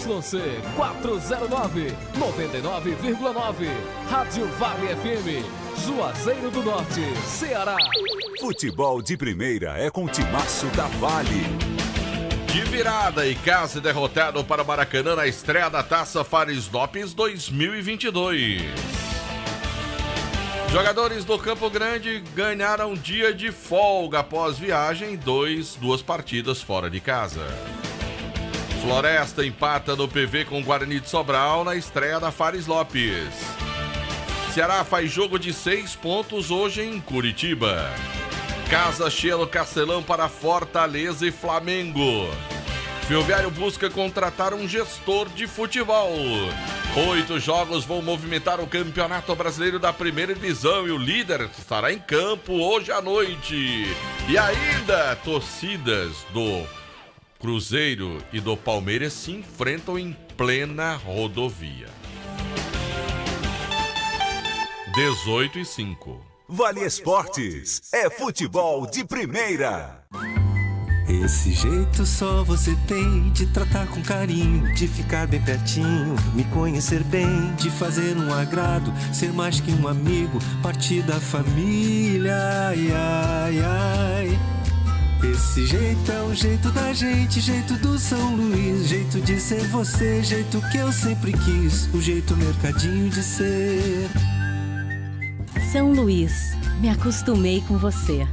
YC 409, 99,9. Rádio Vale FM, Juazeiro do Norte, Ceará. Futebol de primeira é com o timaço da Vale. De virada e quase derrotado para o Maracanã na estreia da Taça Fares Lopes 2022. Jogadores do Campo Grande ganharam dia de folga após viagem, duas partidas fora de casa. Floresta empata no PV com Guarani de Sobral na estreia da Fares Lopes. Ceará faz jogo de 6 pontos hoje em Curitiba. Casa cheia no Castelão para Fortaleza e Flamengo. Ferroviário busca contratar um gestor de futebol. 8 jogos vão movimentar o Campeonato Brasileiro da Primeira Divisão e o líder estará em campo hoje à noite. E ainda, torcidas do Cruzeiro e do Palmeiras se enfrentam em plena rodovia. 18:05. Vale Esportes é futebol de primeira. Esse jeito só você tem de tratar com carinho, de ficar bem pertinho, me conhecer bem, de fazer um agrado, ser mais que um amigo, partir da família, ai, ai, ai. Esse jeito é o jeito da gente, jeito do São Luís, jeito de ser você, jeito que eu sempre quis, o jeito mercadinho de ser. São Luís, me acostumei com você.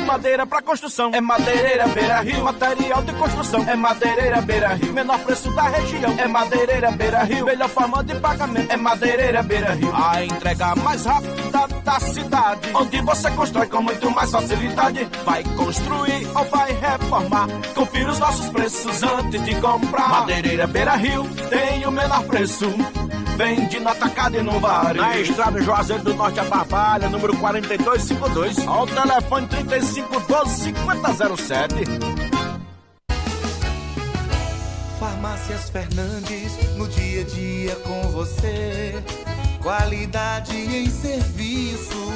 Madeira pra construção é Madeireira Beira Rio. Material de construção é Madeireira Beira Rio. Menor preço da região é Madeireira Beira Rio. Melhor forma de pagamento é Madeireira Beira Rio. A entrega mais rápida da cidade, onde você constrói com muito mais facilidade. Vai construir ou vai reformar? Confira os nossos preços antes de comprar. Madeireira Beira Rio tem o menor preço. Vende no atacado e no varejo. Na estrada Juazeiro do Norte a Barbalha, número 4252. Ao telefone 3512-5007. Farmácias Fernandes, no dia a dia com você. Qualidade em serviço,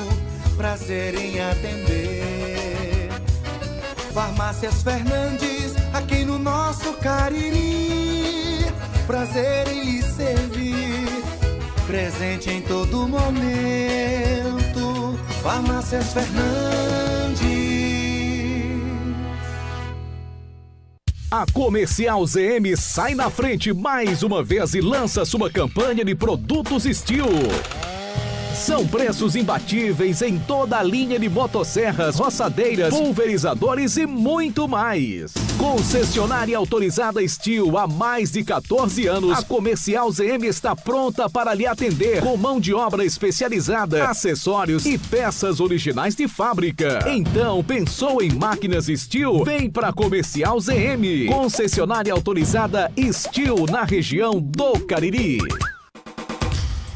prazer em atender. Farmácias Fernandes, aqui no nosso Cariri. Prazer em lhe servir, presente em todo momento. Farmácias Fernandes. A Comercial ZM sai na frente mais uma vez e lança sua campanha de produtos Steel. São preços imbatíveis em toda a linha de motosserras, roçadeiras, pulverizadores e muito mais. Concessionária autorizada Steel há mais de 14 anos, a Comercial ZM está pronta para lhe atender com mão de obra especializada, acessórios e peças originais de fábrica. Então, pensou em máquinas Steel? Vem para Comercial ZM. Concessionária autorizada Steel na região do Cariri.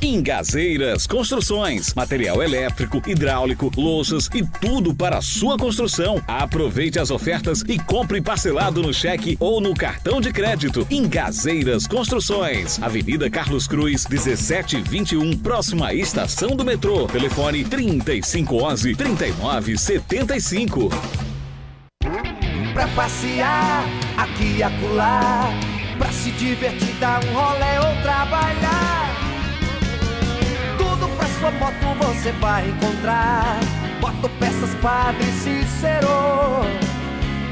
Ingazeiras Construções, material elétrico, hidráulico, louças e tudo para a sua construção. Aproveite as ofertas e compre parcelado no cheque ou no cartão de crédito. Ingazeiras Construções, Avenida Carlos Cruz, 1721, próxima à estação do metrô. Telefone 3511-3975. Pra passear aqui e acolá, pra se divertir, dar um rolê ou trabalhar. Pra sua moto você vai encontrar motopeças Padre Cícero,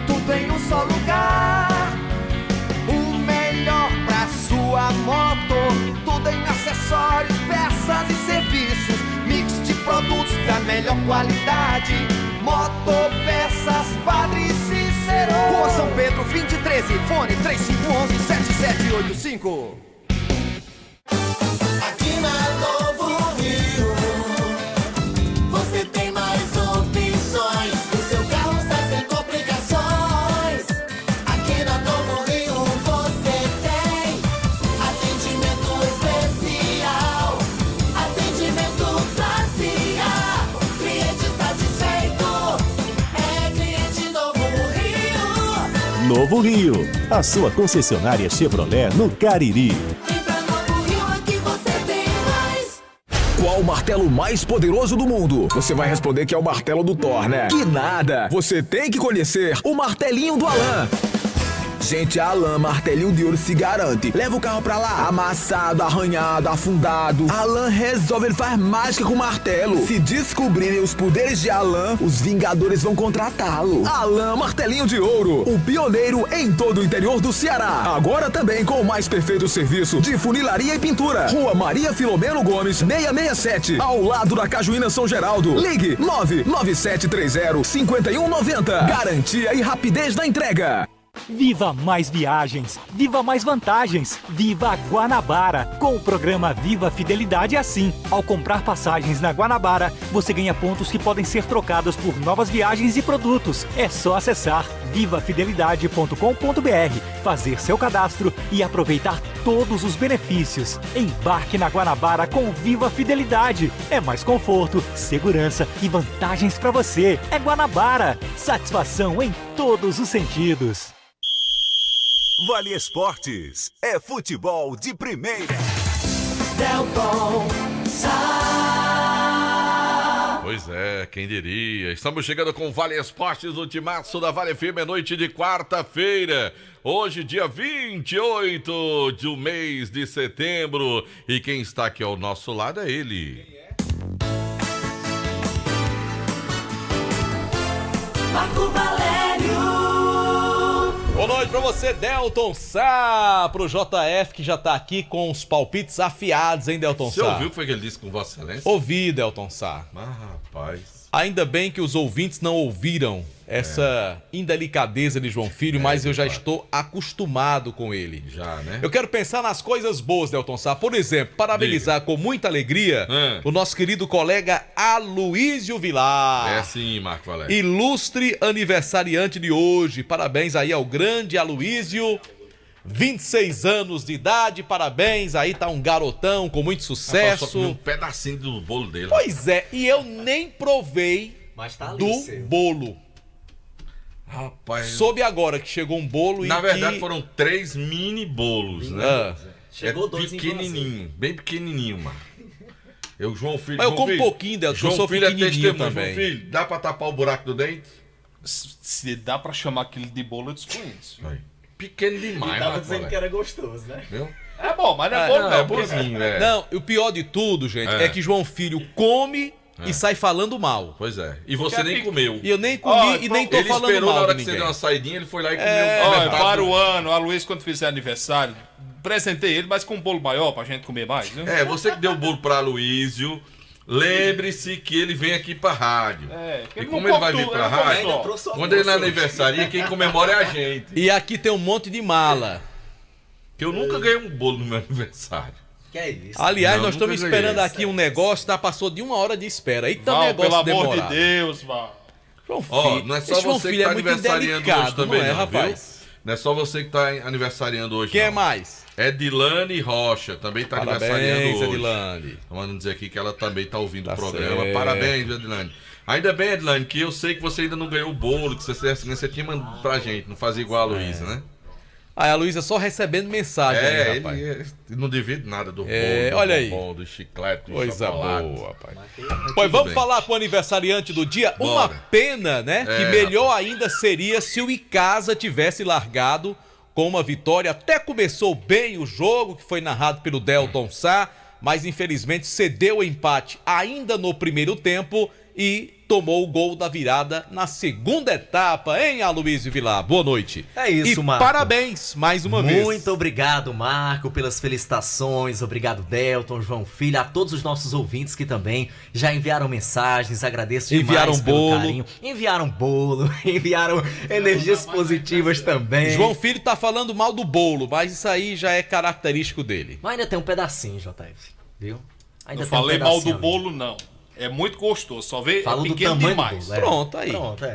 tudo em um só lugar. O melhor pra sua moto, tudo em acessórios, peças e serviços, mix de produtos da melhor qualidade. Motopeças Padre Cícero, Rua São Pedro 2013, fone 3511-7785. Aqui na Novo Rio, você tem mais opções. O seu carro está sem complicações. Aqui na Novo Rio você tem atendimento especial, atendimento classe A. O cliente satisfeito é cliente Novo Rio. Novo Rio, a sua concessionária Chevrolet no Cariri. Qual o martelo mais poderoso do mundo? Você vai responder que é o martelo do Thor, né? Que nada! Você tem que conhecer o martelinho do Alan. Gente, a Alan Martelinho de Ouro se garante. Leva o carro pra lá. Amassado, arranhado, afundado. Alan resolve, ele faz mágica com o martelo. Se descobrirem os poderes de Alan, os Vingadores vão contratá-lo. Alan Martelinho de Ouro, o pioneiro em todo o interior do Ceará. Agora também com o mais perfeito serviço de funilaria e pintura. Rua Maria Filomeno Gomes, 667, ao lado da Cajuína São Geraldo. Ligue 99730-5190. Garantia e rapidez na entrega. Viva mais viagens, viva mais vantagens, viva Guanabara! Com o programa Viva Fidelidade é assim. Ao comprar passagens na Guanabara, você ganha pontos que podem ser trocados por novas viagens e produtos. É só acessar vivafidelidade.com.br, fazer seu cadastro e aproveitar todos os benefícios. Embarque na Guanabara com Viva Fidelidade. É mais conforto, segurança e vantagens para você. É Guanabara. Satisfação em todos os sentidos. Vale Esportes é futebol de primeira. Delton Sá. Pois é, quem diria. Estamos chegando com o Vale Esportes no Timaço da Vale FM, noite de quarta-feira. Hoje, dia 28 do mês de setembro. E quem está aqui ao nosso lado é ele. Marco Valério. Boa noite pra você, Delton Sá, pro JF que já tá aqui com os palpites afiados, hein, Delton Sá? Você ouviu o que foi que ele disse com Vossa Excelência? Ouvi, Delton Sá. Rapaz. Ainda bem que os ouvintes não ouviram essa indelicadeza de João Filho, mas eu já estou acostumado com ele. Já, né? Eu quero pensar nas coisas boas, Delton Sá. Por exemplo, parabenizar com muita alegria o nosso querido colega Aloísio Vilar. É sim, Marco Valério. Ilustre aniversariante de hoje. Parabéns aí ao grande Aloísio. 26 anos de idade, parabéns. Aí tá um garotão com muito sucesso. Só comi um pedacinho do bolo dele. Pois é, e eu nem provei do bolo. Rapaz. Soube agora que chegou um bolo e na verdade foram 3 mini bolos, né? Chegou 2 pequenininho, bem pequenininho, mano. João Filho. Mas eu como um pouquinho, Delton, eu sou pequenininho também. João Filho, dá pra tapar o buraco do dente? Se dá pra chamar aquilo de bolo, eu desconheço. Pequeno demais, tava dizendo que era gostoso, né? Viu? É bom, mas não é bolo não. É bonzinho, é. Não, o pior de tudo, gente, é que João Filho come e sai falando mal. Pois é. E você nem comeu. E eu nem comi e nem tô falando mal. Ele esperou na hora de que ninguém. você deu uma saidinha, ele foi lá e comeu. Para o ano, a Luiz, quando fizer aniversário, presentei ele, mas com um bolo maior pra gente comer mais, né? É, você que deu o bolo pra Aloísio, lembre-se que ele vem aqui pra rádio. E como ele vai vir pra rádio, quando ele é aniversário, quem comemora é a gente. E aqui tem um monte de mala. Que eu nunca ganhei um bolo no meu aniversário. Que é isso? Aliás, nós estamos esperando aqui um negócio, passou de 1 hora de espera. Eita, negócio demorado. Pelo amor de Deus, Val. João Filho, não é só você que tá aniversariando hoje também, não, rapaz? Viu? Não é só você que tá aniversariando hoje, Quem é mais? Edilane Rocha, também tá aniversariando hoje. Edilane. Vamos dizer aqui que ela também tá ouvindo o programa. Certo. Parabéns, Edilane. Ainda bem, Edilane, que eu sei que você ainda não ganhou o bolo, que você tinha mandado pra gente, não fazia igual a Luísa, né? Aí a Luísa só recebendo mensagem aí, rapaz. Ele não divide nada do bolo, olha aí. do chiclete, do Coisa chocolate. boa, rapaz. Pois vamos falar pro aniversariante do dia. Bora. Uma pena, né? Que melhor ainda seria se o Icasa tivesse largado com uma vitória. Até começou bem o jogo, que foi narrado pelo Delton Sá, mas infelizmente cedeu o empate ainda no primeiro tempo e tomou o gol da virada na segunda etapa, hein, Aloísio Vilar? Boa noite. É isso, e Marco. Parabéns mais uma vez. Muito obrigado, Marco, pelas felicitações. Obrigado, Delton, João Filho, a todos os nossos ouvintes que também já enviaram mensagens. Agradeço demais enviaram pelo bolo. carinho. Enviaram bolo, enviaram energias positivas também. João Filho tá falando mal do bolo, mas isso aí já é característico dele. Mas ainda tem um pedacinho, JF, viu? Ainda não tem falei mal do ali. bolo, não. É muito gostoso, só vê Falo é pequeno do tamanho demais. do bolo, Pronto, aí. Pronto,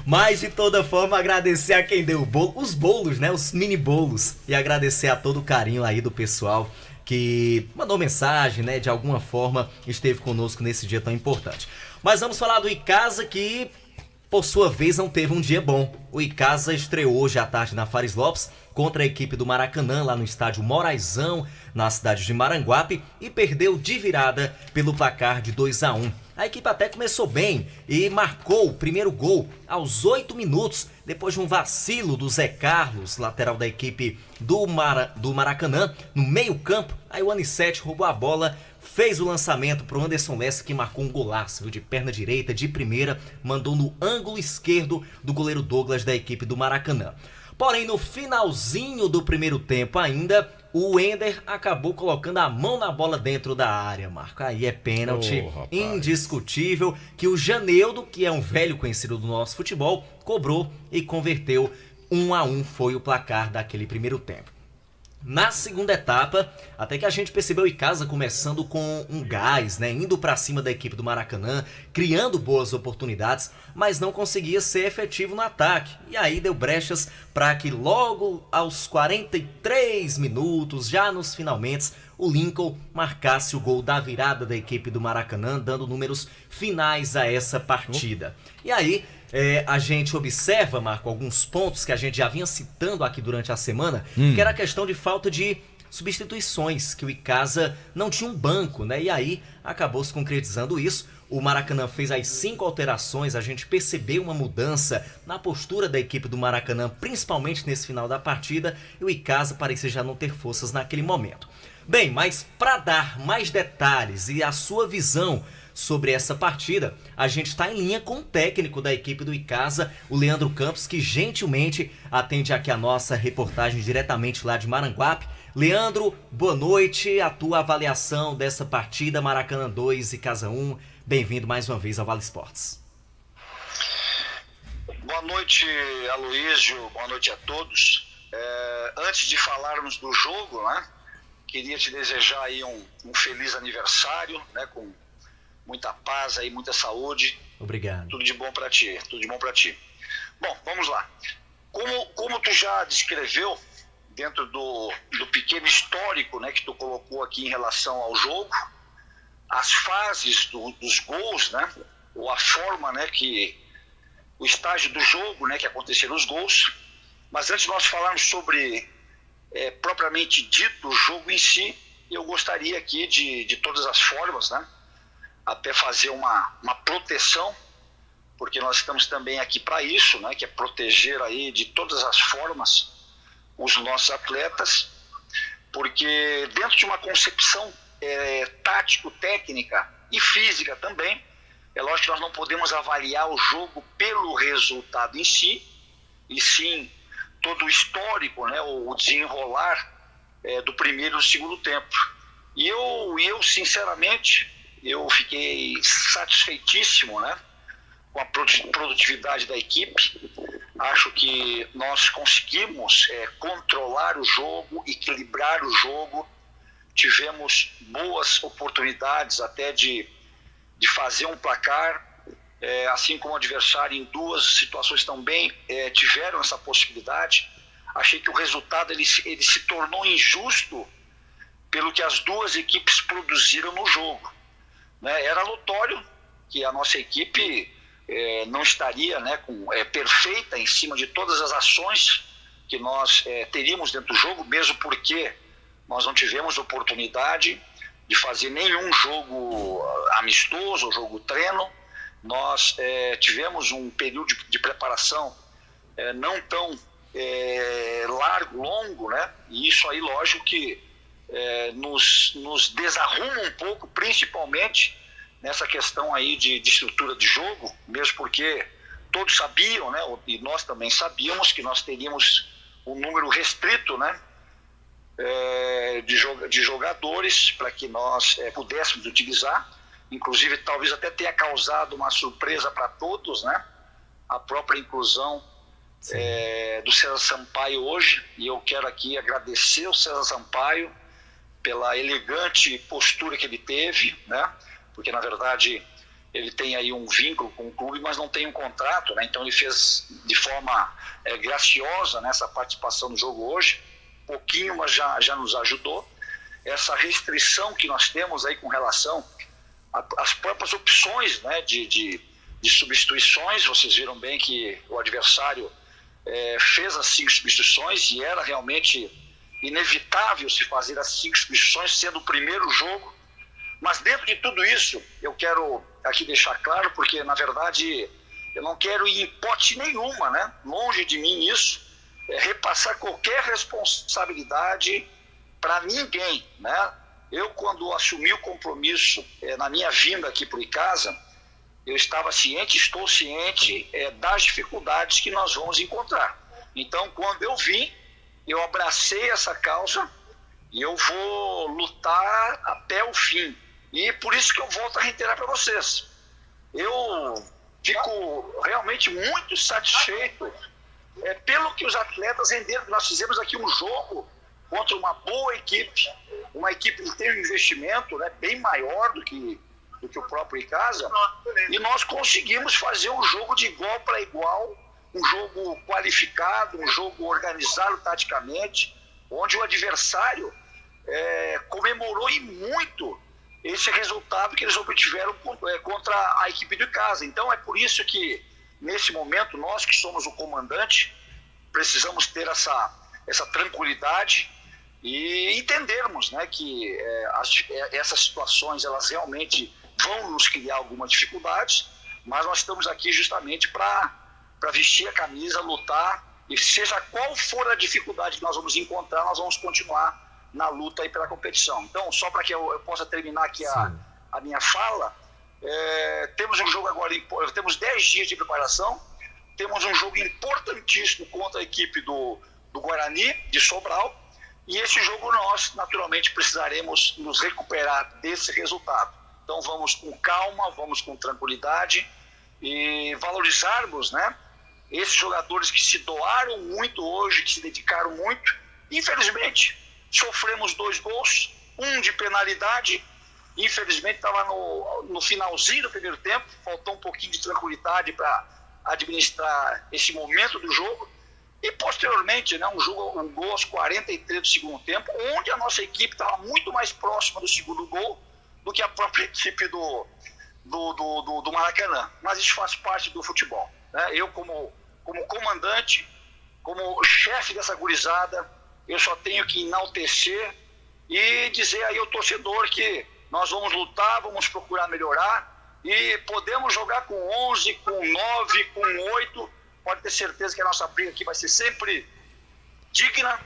Mas, de toda forma, agradecer a quem deu o bolo, os bolos, né? Os mini bolos. E agradecer a todo o carinho aí do pessoal que mandou mensagem, né? De alguma forma esteve conosco nesse dia tão importante. Mas vamos falar do Icasa que, por sua vez, não teve um dia bom. O Icasa estreou hoje à tarde na Fares Lopes contra a equipe do Maracanã, lá no estádio Moraizão, na cidade de Maranguape, e perdeu de virada pelo placar de 2-1. A equipe até começou bem e marcou o primeiro gol aos 8 minutos, depois de um vacilo do Zé Carlos, lateral da equipe do Maracanã, no meio-campo. Aí o Anissete roubou a bola, fez o lançamento para o Anderson Lessa, que marcou um golaço, viu, de perna direita, de primeira, mandou no ângulo esquerdo do goleiro Douglas da equipe do Maracanã. Porém, no finalzinho do primeiro tempo ainda, o Wender acabou colocando a mão na bola dentro da área, Marco. Aí é pênalti indiscutível que o Janeudo, que é um velho conhecido do nosso futebol, cobrou e converteu. 1-1 foi o placar daquele primeiro tempo. Na segunda etapa, até que a gente percebeu o Icasa começando com um gás, né? Indo pra cima da equipe do Maracanã, criando boas oportunidades, mas não conseguia ser efetivo no ataque. E aí deu brechas para que logo aos 43 minutos, já nos finalmente, o Lincoln marcasse o gol da virada da equipe do Maracanã, dando números finais a essa partida. E aí, a gente observa, Marco, alguns pontos que a gente já vinha citando aqui durante a semana, que era a questão de falta de substituições, que o Icasa não tinha um banco, né? E aí acabou se concretizando isso. O Maracanã fez as 5 alterações, a gente percebeu uma mudança na postura da equipe do Maracanã, principalmente nesse final da partida, e o Icasa parecia já não ter forças naquele momento. Bem, mas para dar mais detalhes e a sua visão sobre essa partida, a gente está em linha com o técnico da equipe do Icasa, o Leandro Campos, que gentilmente atende aqui a nossa reportagem diretamente lá de Maranguape. Leandro, boa noite, a tua avaliação dessa partida, Maracanã 2 e Icasa 1. Bem-vindo mais uma vez ao Vale Esportes. Boa noite, Aloísio, boa noite a todos. Antes de falarmos do jogo, né, queria te desejar aí um feliz aniversário, né, com muita paz aí, muita saúde. Obrigado. Tudo de bom para ti, tudo de bom para ti. Bom, vamos lá. Como tu já descreveu, dentro do pequeno histórico, né, que tu colocou aqui em relação ao jogo, as fases dos gols, né, ou a forma, né, que o estágio do jogo, né, que aconteceram os gols. Mas antes de nós falarmos sobre propriamente dito o jogo em si, eu gostaria aqui de todas as formas, né, até fazer uma proteção, porque nós estamos também aqui para isso, né, que é proteger aí de todas as formas os nossos atletas, porque dentro de uma concepção tático-técnica e física também, é lógico que nós não podemos avaliar o jogo pelo resultado em si, e sim todo o histórico, né, o desenrolar do primeiro e do segundo tempo. E eu sinceramente, eu fiquei satisfeitíssimo, né, com a produtividade da equipe. Acho que nós conseguimos controlar o jogo, equilibrar o jogo. Tivemos boas oportunidades até de fazer um placar, assim como o adversário em 2 situações também tiveram essa possibilidade. Achei que o resultado ele se tornou injusto pelo que as 2 equipes produziram no jogo. Era notório que a nossa equipe não estaria, né, perfeita em cima de todas as ações que nós teríamos dentro do jogo, mesmo porque nós não tivemos oportunidade de fazer nenhum jogo amistoso, ou jogo treino. Nós tivemos um período de preparação não tão longo, né? E isso aí, lógico que nos desarruma um pouco, principalmente nessa questão aí de estrutura de jogo, mesmo porque todos sabiam, né, e nós também sabíamos que nós teríamos um número restrito, né, de jogadores para que nós pudéssemos utilizar. Inclusive, talvez até tenha causado uma surpresa para todos, né, a própria inclusão do César Sampaio hoje, e eu quero aqui agradecer o César Sampaio pela elegante postura que ele teve, né, porque na verdade ele tem aí um vínculo com o clube, mas não tem um contrato, né? Então ele fez de forma graciosa nessa participação no jogo hoje, pouquinho, mas já nos ajudou. Essa restrição que nós temos aí com relação às próprias opções, né, de substituições. Vocês viram bem que o adversário fez as 5 substituições e era realmente inevitável se fazer as 5 substituições, sendo o primeiro jogo Mas dentro de tudo isso, eu quero aqui deixar claro, porque na verdade eu não quero em hipótese nenhuma, né? Longe de mim isso, repassar qualquer responsabilidade para ninguém, né? Eu, quando assumi o compromisso na minha vinda aqui para o Icasa, eu estava ciente, estou ciente das dificuldades que nós vamos encontrar. Então, quando eu vim, eu abracei essa causa e eu vou lutar até o fim. E por isso que eu volto a reiterar para vocês. Eu fico realmente muito satisfeito pelo que os atletas renderam. Nós fizemos aqui um jogo contra uma boa equipe, uma equipe que tem um investimento, né, bem maior do que o próprio Icasa, e nós conseguimos fazer um jogo de igual para igual, um jogo qualificado, um jogo organizado taticamente, onde o adversário comemorou e muito esse resultado que eles obtiveram contra a equipe do Icasa. Então é por isso que, nesse momento, nós que somos o comandante, precisamos ter essa tranquilidade e entendermos, né, que essas situações elas realmente vão nos criar algumas dificuldades, mas nós estamos aqui justamente para vestir a camisa, lutar, e seja qual for a dificuldade que nós vamos encontrar, nós vamos continuar na luta aí pela competição. Então, só para que eu possa terminar aqui a minha fala, temos um jogo agora, temos 10 dias de preparação, temos um jogo importantíssimo contra a equipe do Guarani, de Sobral, e esse jogo nós, naturalmente, precisaremos nos recuperar desse resultado. Então, vamos com calma, vamos com tranquilidade e valorizarmos, né, esses jogadores que se doaram muito hoje, que se dedicaram muito. Infelizmente, sofremos 2 gols, um de penalidade, infelizmente estava no finalzinho do primeiro tempo, faltou um pouquinho de tranquilidade para administrar esse momento do jogo, e posteriormente, né, um gol aos 43 do segundo tempo, onde a nossa equipe estava muito mais próxima do segundo gol do que a própria equipe do Maracanã. Mas isso faz parte do futebol, né? Eu, como comandante, como chefe dessa gurizada, eu só tenho que enaltecer e dizer aí ao torcedor que nós vamos lutar, vamos procurar melhorar, e podemos jogar com 11, com 9, com 8, pode ter certeza que a nossa briga aqui vai ser sempre digna,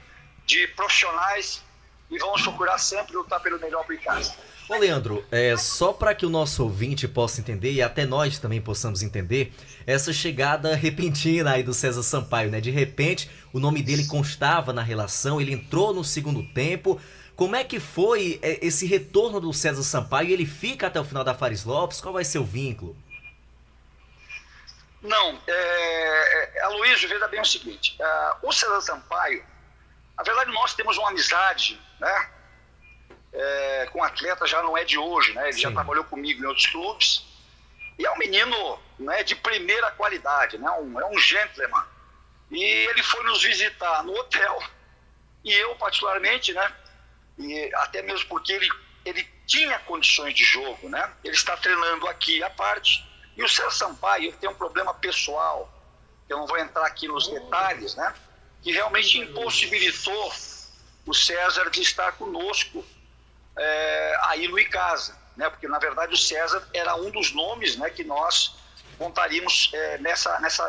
de profissionais, e vamos procurar sempre lutar pelo melhor para o Icasa. Ô Leandro, só para que o nosso ouvinte possa entender, e até nós também possamos entender, essa chegada repentina aí do César Sampaio, né? De repente, o nome dele constava na relação, ele entrou no segundo tempo. Como é que foi esse retorno do César Sampaio? Ele fica até o final da Fares Lopes? Qual vai ser o vínculo? Não, Aloysio, veja bem o seguinte, o César Sampaio, na verdade nós temos uma amizade, né? Com o atleta já não é de hoje, né? Ele já trabalhou comigo em outros clubes, e é um menino, né, de primeira qualidade, né? É um gentleman, e ele foi nos visitar no hotel, e eu particularmente, né, e até mesmo porque ele tinha condições de jogo, né? Ele está treinando aqui à parte, e o César Sampaio tem um problema pessoal, eu não vou entrar aqui nos detalhes, né, que realmente impossibilitou o César de estar conosco aí no Icasa, né, porque na verdade o César era um dos nomes, né, que nós contaríamos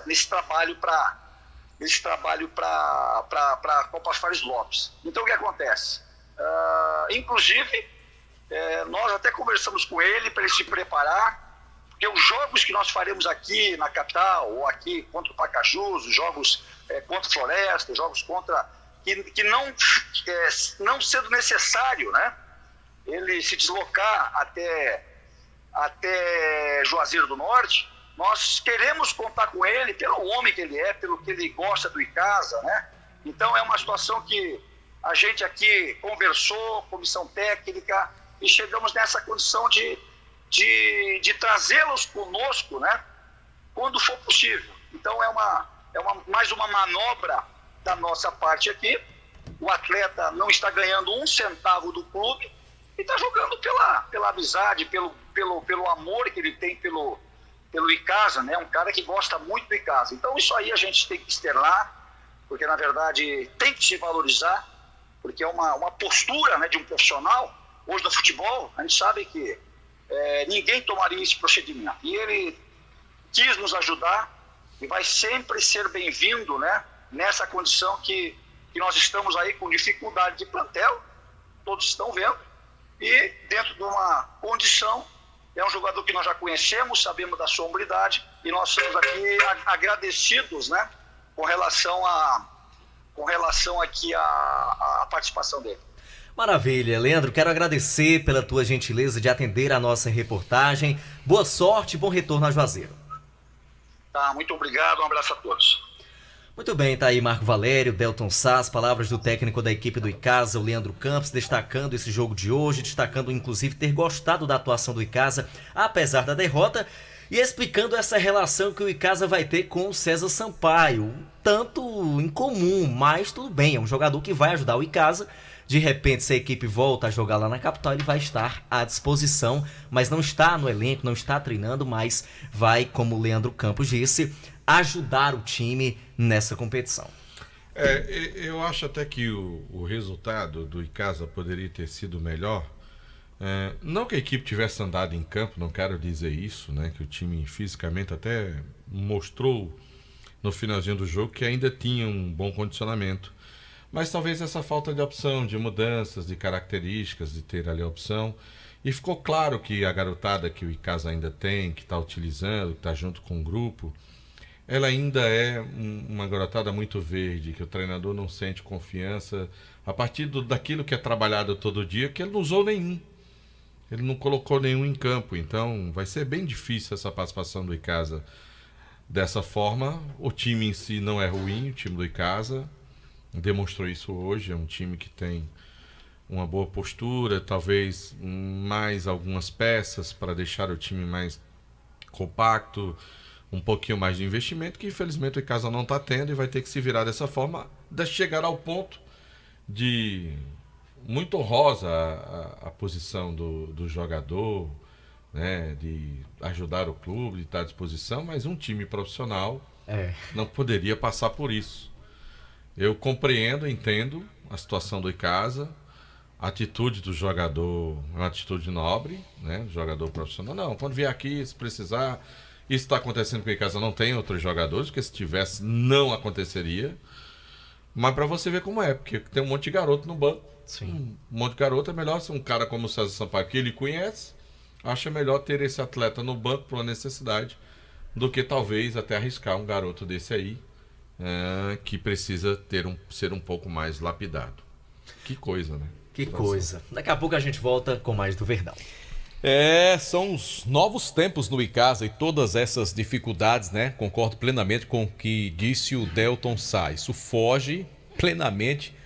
nesse trabalho para a Copa Fares Lopes. Então o que acontece? Inclusive, nós até conversamos com ele para ele se preparar, porque os jogos que nós faremos aqui na capital, ou aqui contra o Pacajus, os jogos contra a Floresta, jogos contra... que não sendo necessário, né, ele se deslocar até Juazeiro do Norte, nós queremos contar com ele pelo homem que ele é, pelo que ele gosta do Icasa, né? Então é uma situação que a gente aqui conversou, comissão técnica, e chegamos nessa condição de trazê-los conosco, né, quando for possível. Então mais uma manobra da nossa parte aqui. O atleta não está ganhando um centavo do clube e está jogando pela amizade, pelo amor que ele tem pelo Icasa, né? Um cara que gosta muito do Icasa. Então isso aí a gente tem que externar, porque na verdade tem que se valorizar, porque é uma postura, né, de um profissional. hoje no futebol, a gente sabe que ninguém tomaria esse procedimento. E ele quis nos ajudar e vai sempre ser bem-vindo, né? Nessa condição que nós estamos aí com dificuldade de plantel, todos estão vendo, e dentro de uma condição, é um jogador que nós já conhecemos, sabemos da sua hombridade, e nós somos aqui agradecidos, né? Com relação aqui à participação dele. Maravilha, Leandro, quero agradecer pela tua gentileza de atender a nossa reportagem. Boa sorte e bom retorno a Juazeiro. Tá, muito obrigado, um abraço a todos. Muito bem, tá aí Marco Valério, Delton Sá, as palavras do técnico da equipe do Icasa, o Leandro Campos, destacando esse jogo de hoje, destacando inclusive ter gostado da atuação do Icasa, apesar da derrota, e explicando essa relação que o Icasa vai ter com o César Sampaio, tanto incomum, mas tudo bem, é um jogador que vai ajudar o Icasa. De repente, se a equipe volta a jogar lá na capital, ele vai estar à disposição, mas não está no elenco, não está treinando, mas vai, como o Leandro Campos disse, ajudar o time nessa competição. Eu acho até que o resultado do Icasa poderia ter sido melhor. Não que a equipe tivesse andado em campo, não quero dizer isso, né? Que o time fisicamente até mostrou no finalzinho do jogo que ainda tinha um bom condicionamento. Mas talvez essa falta de opção, de mudanças, de características, de ter ali a opção. E ficou claro que a garotada que o Icasa ainda tem, que está utilizando, que está junto com o grupo, ela ainda é uma garotada muito verde, que o treinador não sente confiança a partir daquilo que é trabalhado todo dia, que ele não usou nenhum. Ele não colocou nenhum em campo. Então vai ser bem difícil essa participação do Icasa dessa forma. O time em si não é ruim, o time do Icasa demonstrou isso hoje. É um time que tem uma boa postura, talvez mais algumas peças para deixar o time mais compacto, um pouquinho mais de investimento, que infelizmente o Icasa não está tendo e vai ter que se virar dessa forma, de chegar ao ponto de muito honrosa a posição do jogador, né, de ajudar o clube, de estar à disposição, mas um time profissional não poderia passar por isso. Eu compreendo, entendo a situação do Icasa, a atitude do jogador é uma atitude nobre, né, do jogador profissional. Não, quando vier aqui, se precisar, isso está acontecendo com o Icasa, não tem outros jogadores, porque se tivesse, não aconteceria. Mas para você ver como é, porque tem um monte de garoto no banco. Sim. Um monte de garoto, é melhor ser um cara como o César Sampaio, que ele conhece, acha melhor ter esse atleta no banco por uma necessidade, do que talvez até arriscar um garoto desse aí, que precisa ser um pouco mais lapidado. Que coisa, né? Que coisa. Daqui a pouco a gente volta com mais do Verdão. São os novos tempos no Icasa e todas essas dificuldades, né? Concordo plenamente com o que disse o Delton Sá. Isso foge plenamente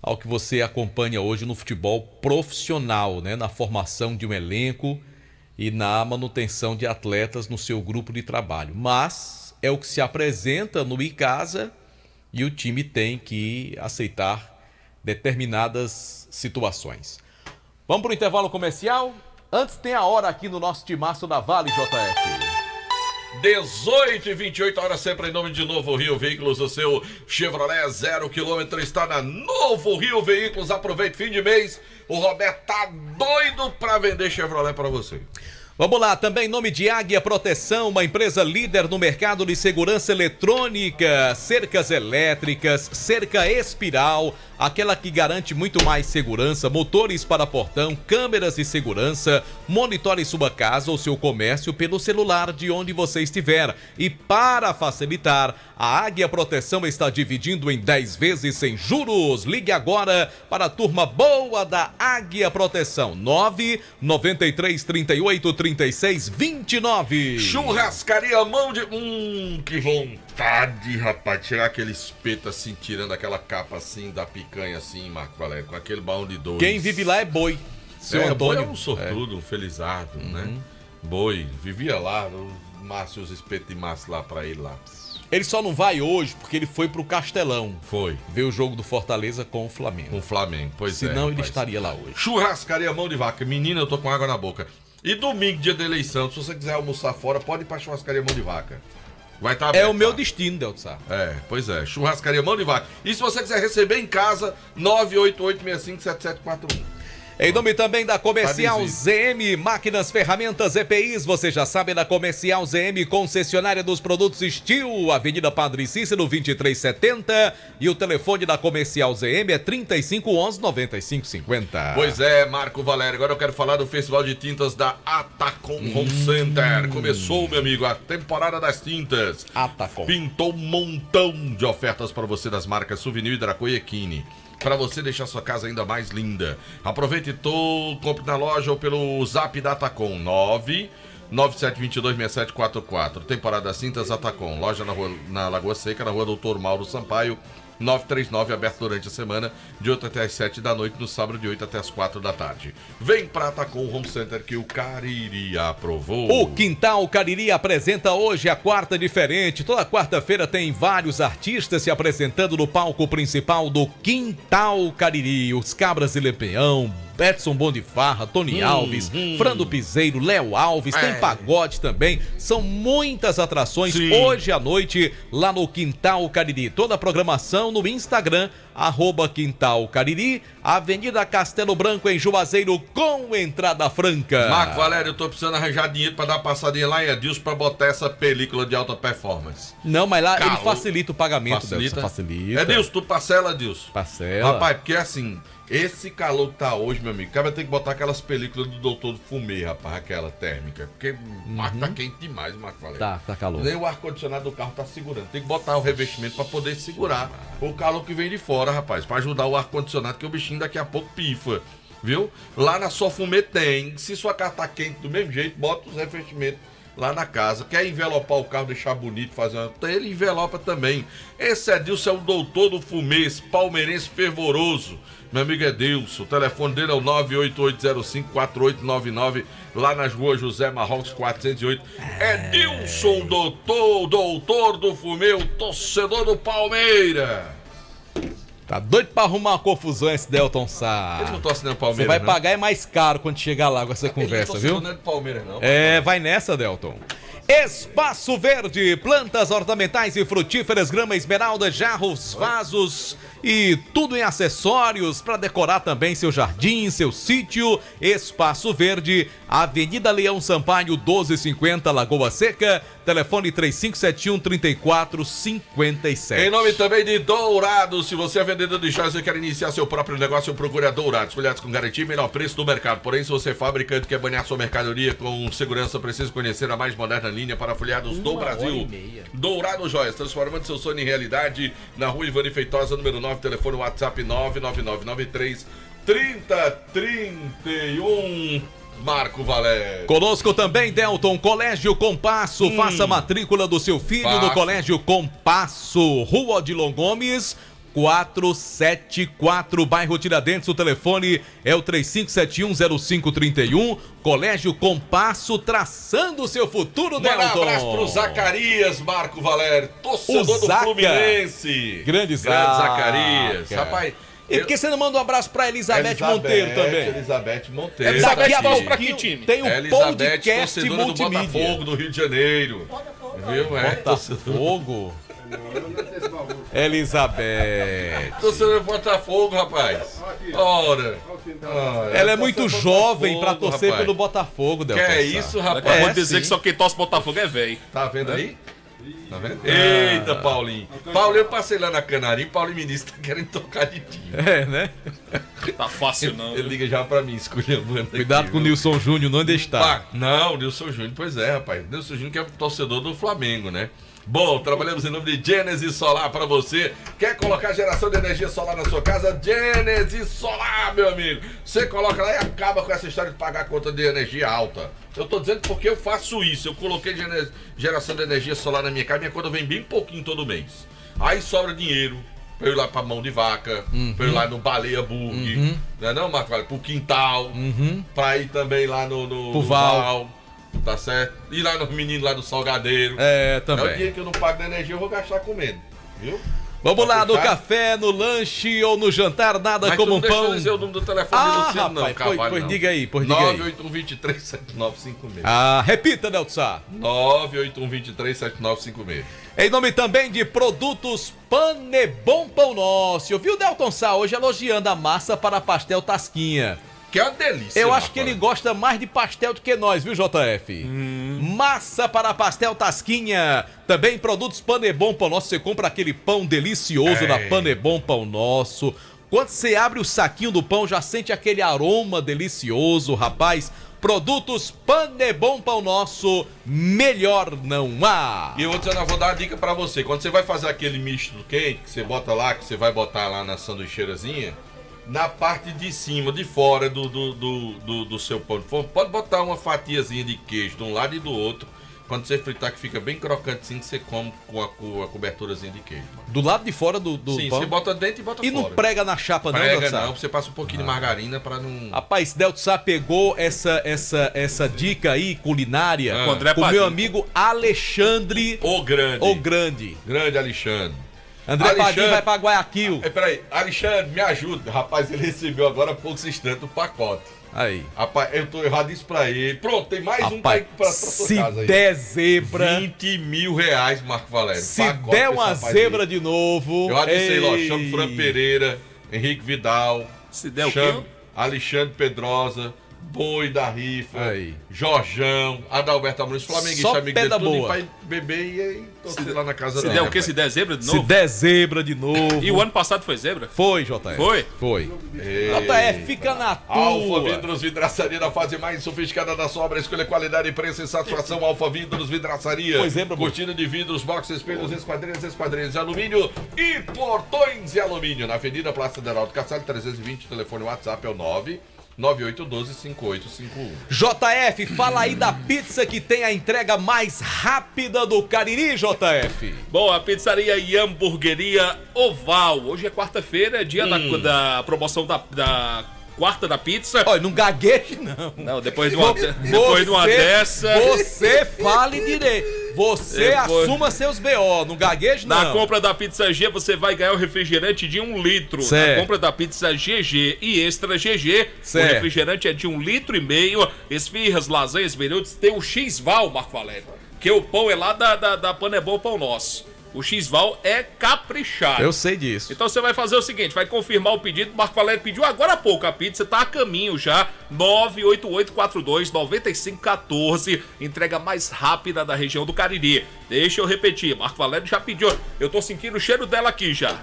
ao que você acompanha hoje no futebol profissional, né? Na formação de um elenco e na manutenção de atletas no seu grupo de trabalho. Mas é o que se apresenta no Icasa e o time tem que aceitar determinadas situações. Vamos para o intervalo comercial? Antes tem a hora aqui no nosso timaço da Vale JF. 18h28, hora sempre em nome de Novo Rio Veículos, o seu Chevrolet 0 km está na Novo Rio Veículos. Aproveite fim de mês, o Roberto tá doido para vender Chevrolet para você. Vamos lá, também em nome de Águia Proteção, uma empresa líder no mercado de segurança eletrônica, cercas elétricas, cerca espiral, aquela que garante muito mais segurança, motores para portão, câmeras de segurança, monitore sua casa ou seu comércio pelo celular de onde você estiver. E para facilitar, a Águia Proteção está dividindo em 10 vezes sem juros. Ligue agora para a turma boa da Águia Proteção, 993383629. Churrascaria Mão de... que vontade, rapaz, tirar aquele espeto assim, tirando aquela capa assim da picanha assim, Marco Valério, com aquele baú de dois. Quem vive lá é boi. Seu Antônio. Boi é um sortudo, um felizardo, né? Boi, vivia lá, Márcio, os espetos de Márcio lá pra ele lá. Ele só não vai hoje porque ele foi pro Castelão. Foi. Ver o jogo do Fortaleza com o Flamengo. Com o Flamengo, pois Senão ele estaria lá hoje. Churrascaria Mão de Vaca. Menina, eu tô com água na boca. E domingo, dia da eleição, se você quiser almoçar fora, pode ir pra Churrascaria Mão de Vaca. Vai estar aberto. É o meu destino, Deltsar. Pois é. Churrascaria Mão de Vaca. E se você quiser receber em casa, 988657741. Em nome também da Comercial ZM, máquinas, ferramentas, EPIs, você já sabe, da Comercial ZM, concessionária dos produtos Steel, Avenida Padre Cícero, 2370, e o telefone da Comercial ZM é 3511-9550. Pois é, Marco Valério, agora eu quero falar do Festival de Tintas da Atacom Home Center. Começou, meu amigo, a temporada das tintas. Atacom. Pintou um montão de ofertas para você das marcas Souvenir, Draco e Equine, para você deixar sua casa ainda mais linda. Aproveite e compre na loja ou pelo zap da Atacom, 997226744. Temporada das Cintas Atacom, loja na Lagoa Seca, na rua Doutor Mauro Sampaio, 939, aberto durante a semana, de 8 até as 7 da noite, no sábado de 8 até as 4 da tarde. Vem pra Atacom Home Center que o Cariri aprovou. O Quintal Cariri apresenta hoje a Quarta Diferente. Toda quarta-feira tem vários artistas se apresentando no palco principal do Quintal Cariri. Os Cabras e Lampião, Betson Bom de Farra, Tony Alves, Frando Piseiro, Léo Alves, tem pagode também. São muitas atrações hoje à noite lá no Quintal Cariri. Toda a programação no Instagram, @Quintal Cariri, Avenida Castelo Branco, em Juazeiro, com entrada franca. Marco Valério, eu tô precisando arranjar dinheiro pra dar uma passadinha lá em Edilson pra botar essa película de alta performance. Não, mas lá ele facilita o pagamento. Facilita? Facilita. Edilson, tu parcela, Edilson? Parcela. Rapaz, porque assim, esse calor que tá hoje, meu amigo, o cara vai ter que botar aquelas películas do Doutor Fumê, rapaz, aquela térmica. Porque o mar tá quente demais, Marco Valério. Tá calor. Nem o ar-condicionado do carro tá segurando. Tem que botar o revestimento pra poder segurar o calor que vem de fora, rapaz. Pra ajudar o ar-condicionado, que o bichinho daqui a pouco pifa, viu? Lá na Só Fumê tem. Se sua casa tá quente do mesmo jeito, bota os revestimentos lá na casa. Quer envelopar o carro, deixar bonito, fazer uma... Ele envelopa também. Esse Edilson é o doutor do fumê, esse palmeirense fervoroso. Meu amigo Edilson, o telefone dele é o 988054899, lá nas ruas José Marrocos 408. Edilson, doutor do fumê, o torcedor do Palmeiras. Tá doido pra arrumar uma confusão esse Delton Sá. Ele não torce nem o Palmeiras, Você vai não? pagar é mais caro quando chegar lá com essa conversa, Ele viu? não é do Palmeiras, não. Vai nessa, Delton. Espaço Verde, plantas ornamentais e frutíferas, grama esmeralda, jarros, vasos e tudo em acessórios para decorar também seu jardim, seu sítio. Espaço Verde, Avenida Leão Sampaio 1250, Lagoa Seca, telefone 3571-3457. Em nome também de Dourados, se você é vendedor de joias e quer iniciar seu próprio negócio, procure a Dourados, folhados com garantia e melhor preço do mercado. Porém, se você é fabricante e quer banhar sua mercadoria com segurança, precisa conhecer a mais moderna linha para folhados do Brasil. Dourado Joias, transformando seu sonho em realidade, na rua Ivani Feitosa, número 9, telefone WhatsApp 99993-3031. Marco Valério. Conosco também, Delton, Colégio Compasso. Faça a matrícula do seu filho no Colégio Compasso, Rua Odilon Gomes 474, bairro Tiradentes. O telefone é o 35710531. Colégio Compasso, traçando o seu futuro, Delton. Um abraço pro Zacarias, Marco Valério, torcedor do Fluminense. Grande Zacarias. Rapaz, e por que você não manda um abraço pra Elizabeth Monteiro também? Elizabeth Monteiro. Daqui a pouco pra que time? tem um podcast torcedora do Botafogo do Rio de Janeiro. Viu? Botafogo? Elizabeth. Torcedor do Botafogo, rapaz. Ora. Ela é muito jovem pra torcer pelo Botafogo, Delton. Que é isso, rapaz? Pode dizer que só quem torce Botafogo é velho. Tá vendo aí? Tá vendo? Eita, Paulinho. Paulinho, eu passei lá na Canarinho, Paulinho Ministro tá querendo tocar de time. Né? Tá fácil não. Ele liga já pra mim, escolhendo. Cuidado com o Nilson Júnior, não está. Não, o Nilson Júnior, pois é, rapaz. Nilson Júnior que é torcedor do Flamengo, né? Bom, trabalhamos em nome de Gênesis Solar para você. Quer colocar geração de energia solar na sua casa? Gênesis Solar, meu amigo. Você coloca lá e acaba com essa história de pagar conta de energia alta. Eu tô dizendo porque eu faço isso. Eu coloquei geração de energia solar na minha casa. Minha conta vem bem pouquinho todo mês. Aí sobra dinheiro pra eu ir lá pra Mão de Vaca, pra eu ir lá no Baleia Burg, não, Marco? Pro Quintal, pra ir também lá no Val. Tá certo? E lá nos meninos lá do Salgadeiro. Também. É o dia que eu não pago da energia, eu vou gastar comendo. Viu? Vamos lá, no café, no lanche ou no jantar, nada mas como um pão. Mas tu não dizer o número do telefone do Luciano, não, Carvalho, pois não. diga aí, 981237956. Repita, Deltsá. 981237956. Em nome também de produtos Panebom Pão Nosso. Viu, Delton Sá, hoje elogiando a massa para pastel Tasquinha. que é uma delícia. Eu acho que ele gosta mais de pastel do que nós, viu, JF? Massa para pastel Tasquinha. Também produtos Panebom Pão Nosso. Você compra aquele pão delicioso da Panebom Pão Nosso. Quando você abre o saquinho do pão, já sente aquele aroma delicioso, rapaz. Produtos Panebom Pão Nosso, melhor não há. E eu vou dar uma dica pra você. Quando você vai fazer aquele misto quente, que você bota lá, que você vai botar lá na sanduicheirazinha, na parte de cima, de fora do seu pão de forma, pode botar uma fatiazinha de queijo de um lado e do outro. Quando você fritar, que fica bem crocante assim, que você come com a coberturazinha de queijo. Mano. Do lado de fora do Sim, pão? você bota dentro e bota e fora. E não prega na chapa não, Prega não, você passa um pouquinho de margarina pra não... Rapaz, Deltsá pegou essa dica aí, culinária, com o meu amigo Alexandre... O Grande. O Grande. Grande Alexandre. André Padinho vai pra Guayaquil. Peraí, Alexandre, me ajuda. Rapaz, ele recebeu agora há poucos instantes o pacote. Aí. Rapaz, eu tô errado isso pra ele. Pronto, tem mais um pra sua casa aí. Se der zebra... 20 mil reais, Marco Valério. Se der uma zebra de novo... Eu adicei lá, chamo Fran Pereira, Henrique Vidal. Se der o quê? Alexandre Pedrosa, Boi da Rifa, Jorjão, Adalberto Amorim, flamenguista, só amigo pedra dele, tudo boa. Pra beber e aí torcer lá na casa Se dele. der o quê? Se der zebra de novo? Se der zebra de novo. E o ano passado foi zebra? Foi, JF. Foi? JF, fica na tua. Alfa Vidros Vidraçaria, na fase mais sofisticada da sua obra. Escolha qualidade, preço e satisfação. Alfa Vidros Vidraçaria. Foi zebra, cortina de vidros, box, espelhos, esquadrinhos de alumínio e portões de alumínio. Na Avenida Praça Deraldo Cassalho, 320, telefone WhatsApp é o 99812-5851. JF, fala aí da pizza que tem a entrega mais rápida do Cariri, JF. Bom, a pizzaria e hamburgueria Oval. Hoje é quarta-feira, é dia da promoção da quarta da pizza. Olha, não gagueje não. Não, depois de uma dessa... Você fale direito. Você assuma seus BO, não gagueje não. Na compra da pizza G, você vai ganhar o refrigerante de 1 litro. Certo. Na compra da pizza GG e Extra GG, certo, o refrigerante é de 1,5 litro. Esfirras, lasanhas, minutos. Tem o X-Val, Marco Valério, que o pão é lá da Panebom Pão Nosso. O X-Val é caprichado. Eu sei disso. Então você vai fazer o seguinte, vai confirmar o pedido. O Marco Valério pediu agora há pouco a pizza, tá a caminho já. 98842-9514. Entrega mais rápida da região do Cariri. Deixa eu repetir, Marco Valério já pediu. Eu tô sentindo o cheiro dela aqui já.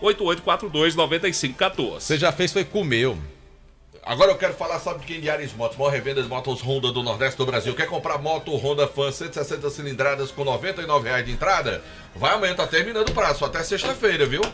98842-9514. Você já fez, foi comeu. Agora eu quero falar, sabe de quem? De Ares Motos, maior revenda de motos Honda do Nordeste do Brasil. Quer comprar moto Honda Fan 160 cilindradas com R$ 99,00 de entrada? Vai amanhã, tá terminando o prazo, até sexta-feira, viu? R$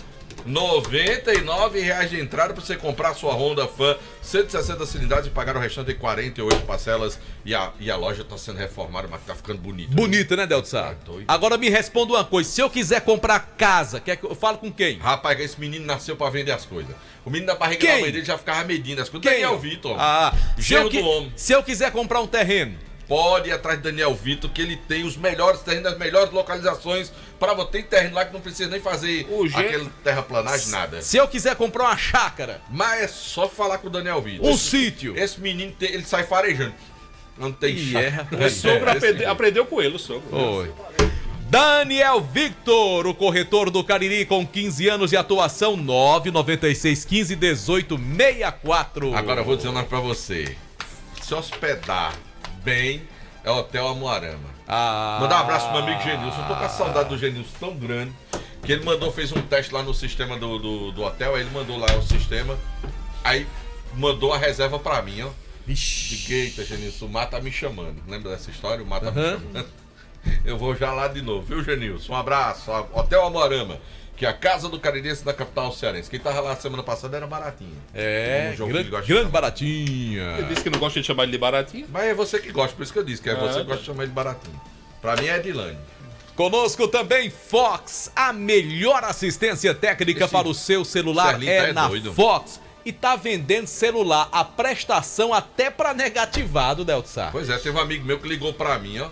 99,00 de entrada pra você comprar sua Honda Fan 160 cilindradas e pagar o restante em 48 parcelas. E a loja tá sendo reformada, mas tá ficando bonita. Bonita, né, Deltsá? Agora me responda uma coisa, se eu quiser comprar casa, quer que eu falo com quem? Rapaz, esse menino nasceu pra vender as coisas. O menino da barriga Quem? da mãe dele já ficava medindo as coisas. Quem? Daniel Vitor. Gênero do homem. Se eu quiser comprar um terreno, pode ir atrás de Daniel Vitor, que ele tem os melhores terrenos, as melhores localizações. Pra você, tem terreno lá que não precisa nem fazer aquele terraplanagem, nada. Se eu quiser comprar uma chácara, mas é só falar com o Daniel Vitor. Um sítio. Esse menino, ele sai farejando. Não tem chácara. O sogro aprendeu com ele, o sogro. Oi. Daniel Victor, o corretor do Cariri, com 15 anos de atuação, 996151864. Agora eu vou dizer uma pra você. Se hospedar bem, é Hotel Amoarama. Mandar um abraço pro meu amigo Genilson. Eu tô com a saudade do Genilson tão grande que ele fez um teste lá no sistema do hotel. Aí ele mandou lá o sistema. Aí mandou a reserva pra mim, ó. Vixe. Eita, Genilson, o mar tá me chamando. Lembra dessa história? O mar tá me chamando. Eu vou já lá de novo, viu, Genilson? Um abraço. Hotel Amoarama, que é a casa do carirense da capital cearense. Quem tava lá semana passada era Baratinha. Grande Baratinha. Ele disse que não gosta de chamar ele de Baratinha. Mas é você que gosta, por isso que eu disse que é você que gosta de chamar ele de Baratinha. Pra mim é Edilane. Conosco também Fox, a melhor assistência técnica para o seu celular é na Fox. E tá vendendo celular, a prestação até pra negativado, Deltsá. Pois é, teve um amigo meu que ligou pra mim, ó.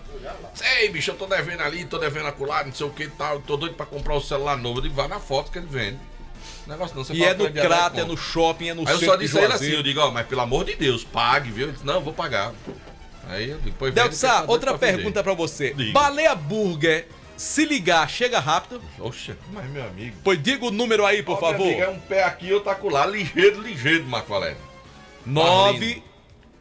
Ei, bicho, eu tô devendo ali, tô devendo acolá, não sei o que e tal, tô doido pra comprar um celular novo. Eu digo, vai na Foto que ele vende. Negócio não, você e é no crato, é no shopping, é no centro. Aí eu só disse a ele assim, eu digo, ó, mas pelo amor de Deus, pague, viu? Ele disse, não, vou pagar. Aí depois Deltsá, outra pergunta pra você. Diga. Baleia Burger, se ligar, chega rápido? Oxa, mas meu amigo. Pois diga o número aí, por favor. Amigo, é um pé aqui, eu taco lá, ligeiro, Marco Valério. 9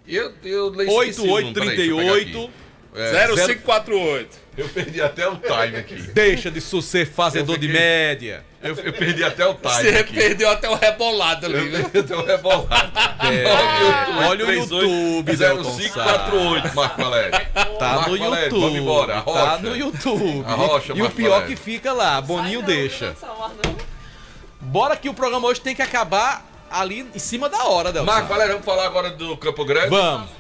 Eu 8838 0548. Eu perdi até o time aqui. Deixa de ser fazedor de média. Eu perdi até o time. Você aqui. perdeu até o rebolado ali, né? Até o rebolado. Olha o YouTube, 0548, Marco Valério. Tá Marco no Valério, YouTube. vamos embora. A Rocha. Tá no YouTube. A Rocha, e o Marco pior Valério. que fica lá, Boninho deixa. Bora que o programa hoje tem que acabar ali em cima da hora, Delson. Marco Valério, vamos falar agora do Campo Grande? Vamos,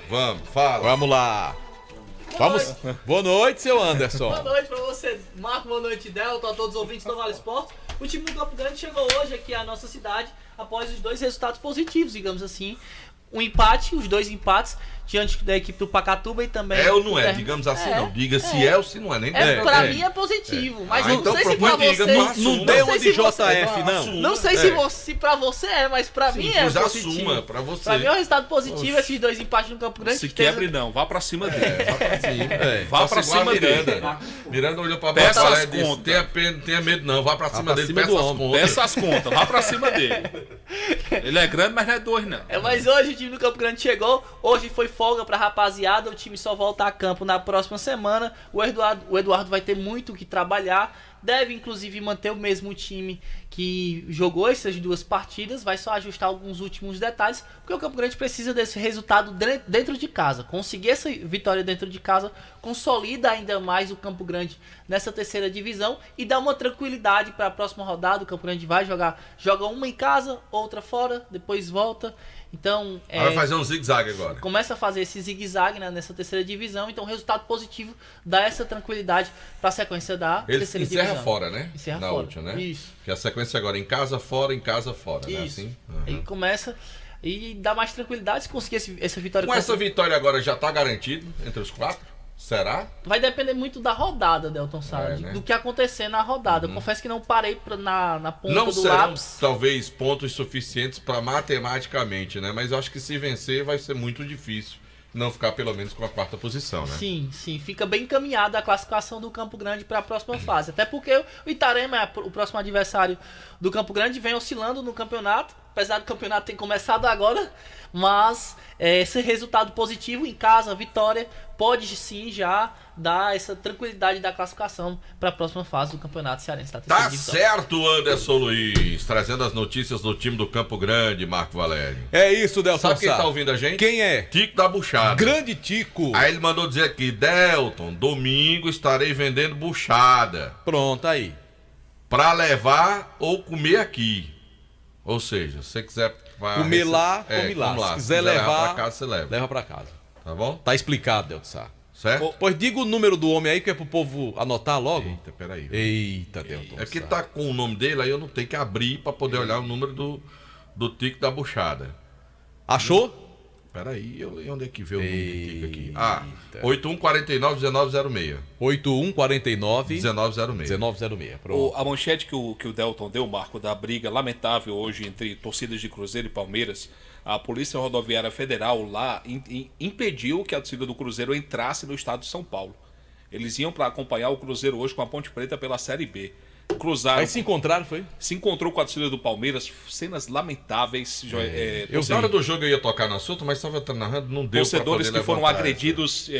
fala. Vamos lá. Vamos. Boa noite, seu Anderson. Boa noite pra você, Marco. Boa noite, Delton, a todos os ouvintes do Vale Esportes. O time do Campo Grande chegou hoje aqui à nossa cidade após os 2 resultados positivos, digamos assim. Um empate, os 2 empates, diante da equipe do Pacatuba e também... É ou não é? Digamos assim, não. Diga se é ou se não é. Nem pra mim é positivo, mas não então, sei se pra você... Não deu uma de JF, não. Não sei se pra você mas pra mim é positivo. Assuma, pra você. Pra mim é um resultado positivo, esses 2 empates no Campo Grande. Se quebre não, vá pra cima dele. Vá pra cima. Vá pra cima dele. Miranda olhou pra Peça Marco as Valério e disse, contas. tenha medo não, vá pra cima dele, peça as contas. Peça as contas, vá pra cima dele. Ele é grande, mas não é 2 não. Mas hoje o time do Campo Grande chegou, hoje foi folga pra rapaziada, o time só volta a campo na próxima semana. O Eduardo vai ter muito o que trabalhar, deve inclusive manter o mesmo time que jogou essas 2 partidas, vai só ajustar alguns últimos detalhes, porque o Campo Grande precisa desse resultado dentro de casa. Conseguir essa vitória dentro de casa consolida ainda mais o Campo Grande nessa 3ª divisão e dá uma tranquilidade para a próxima rodada. O Campo Grande vai joga uma em casa, outra fora, depois volta. Então, vai fazer um zigue-zague agora. Começa a fazer esse zigue-zague, né, nessa 3ª divisão. Então, resultado positivo dá essa tranquilidade para a sequência da 3ª divisão. Ele encerra fora, né? Encerra na fora. última, né? Isso. Que a sequência agora em casa, fora, né? Assim? Aí começa e dá mais tranquilidade se conseguir essa vitória. Com essa vitória agora já tá garantido entre os 4? Será? Vai depender muito da rodada, Delton Sá, né? do que acontecer na rodada. Confesso que não parei na ponta não do serão, lápis. talvez, pontos suficientes para matematicamente, né? Mas eu acho que se vencer vai ser muito difícil não ficar pelo menos com a 4ª posição, né? Sim, fica bem encaminhada a classificação do Campo Grande para a próxima fase. Até porque o Itarema, o próximo adversário do Campo Grande, vem oscilando no campeonato, apesar do campeonato ter começado agora, mas esse resultado positivo em casa, vitória, pode sim já dar essa tranquilidade da classificação para a próxima fase do Campeonato Cearense. Tá certo, Anderson Luiz, trazendo as notícias do time do Campo Grande, Marco Valério. É isso, Delton. Sabe quem tá ouvindo a gente? Quem é? Tico da Buchada. Grande Tico. Aí ele mandou dizer aqui, Delton, domingo estarei vendendo buchada. Pronto, aí. Pra levar ou comer aqui. Ou seja, se você quiser... Comer lá, come lá. Se quiser levar pra casa, você leva. Leva pra casa. Tá bom? Tá explicado, Delton Sá. Certo? Pois diga o número do homem aí, que é pro povo anotar logo. Eita, peraí. Eita, Delton. É porque tá com o nome dele, aí eu não tenho que abrir pra poder olhar o número do Tico da Buchada. Achou? Peraí, onde é que vê o número do Tico aqui? 8149-1906. 8149-1906. Pronto. A manchete que o Delton deu, Marco, da briga lamentável hoje entre torcidas de Cruzeiro e Palmeiras, a Polícia Rodoviária Federal lá impediu que a torcida do Cruzeiro entrasse no estado de São Paulo. Eles iam para acompanhar o Cruzeiro hoje com a Ponte Preta pela Série B. Cruzaram. Aí se encontraram, foi? Se encontrou com a torcida do Palmeiras, cenas lamentáveis. Na hora do jogo eu ia tocar no assunto, mas estava narrando, não deu. Torcedores que foram agredidos,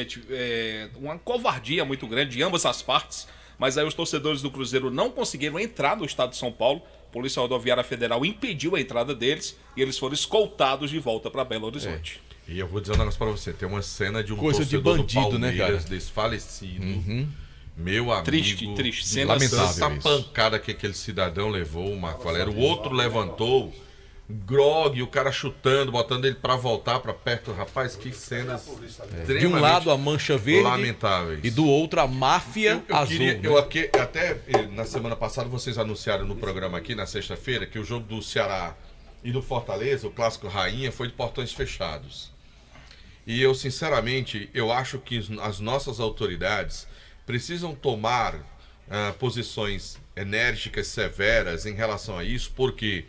uma covardia muito grande de ambas as partes, mas aí os torcedores do Cruzeiro não conseguiram entrar no estado de São Paulo. A Polícia Rodoviária Federal impediu a entrada deles e eles foram escoltados de volta para Belo Horizonte. E eu vou dizer um negócio para você, tem uma cena de um coisa torcedor de bandido, do Palmeiras, né, cara? Desfalecido. Meu amigo, triste, cena lamentável. Essa pancada que aquele cidadão levou, Marco Valério, o outro levantou, grog, o cara chutando, botando ele pra voltar pra perto. Rapaz, que cenas de um lado a mancha verde lamentáveis e do outro a máfia azul. Até na semana passada vocês anunciaram no programa aqui, na sexta-feira, que o jogo do Ceará e do Fortaleza, o clássico Rainha, foi de portões fechados. E eu, sinceramente, eu acho que as nossas autoridades precisam tomar posições enérgicas, severas em relação a isso, porque